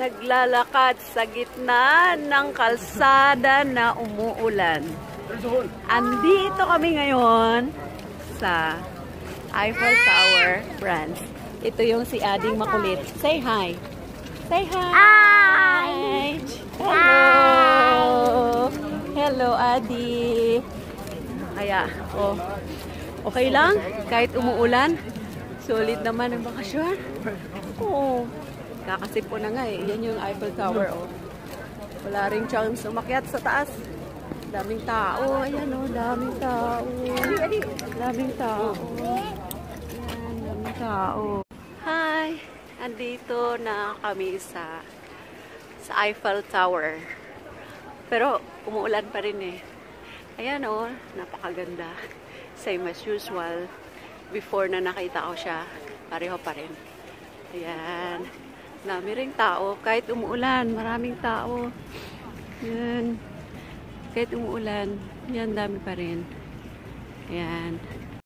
Naglalakad sa gitna ng kalsada na umuulan. Andito kami ngayon sa Eiffel Tower, France. Ito yung si Ading makulit. Say hi. Say hi. Hi. Hello. Hello, Adi. Kaya, oh, okay lang kahit umuulan. Solid naman ang bakasyon. Oh, kakasip po na nga eh. Yan yung Eiffel Tower, oh. Wala ring chance umakyat sa taas. Daming tao. Ayan, oh, daming tao. Daming tao. Ayan, daming tao. Hi! Andito na kami sa Eiffel Tower. Pero umuulan pa rin eh. Ayan, oh, napakaganda. Same as usual. Before na nakita ko siya, pareho pa rin. Ayan. Dami ring tao. Kahit umuulan, maraming tao. Ayan. Kahit umuulan, yan, dami pa rin. Ayan.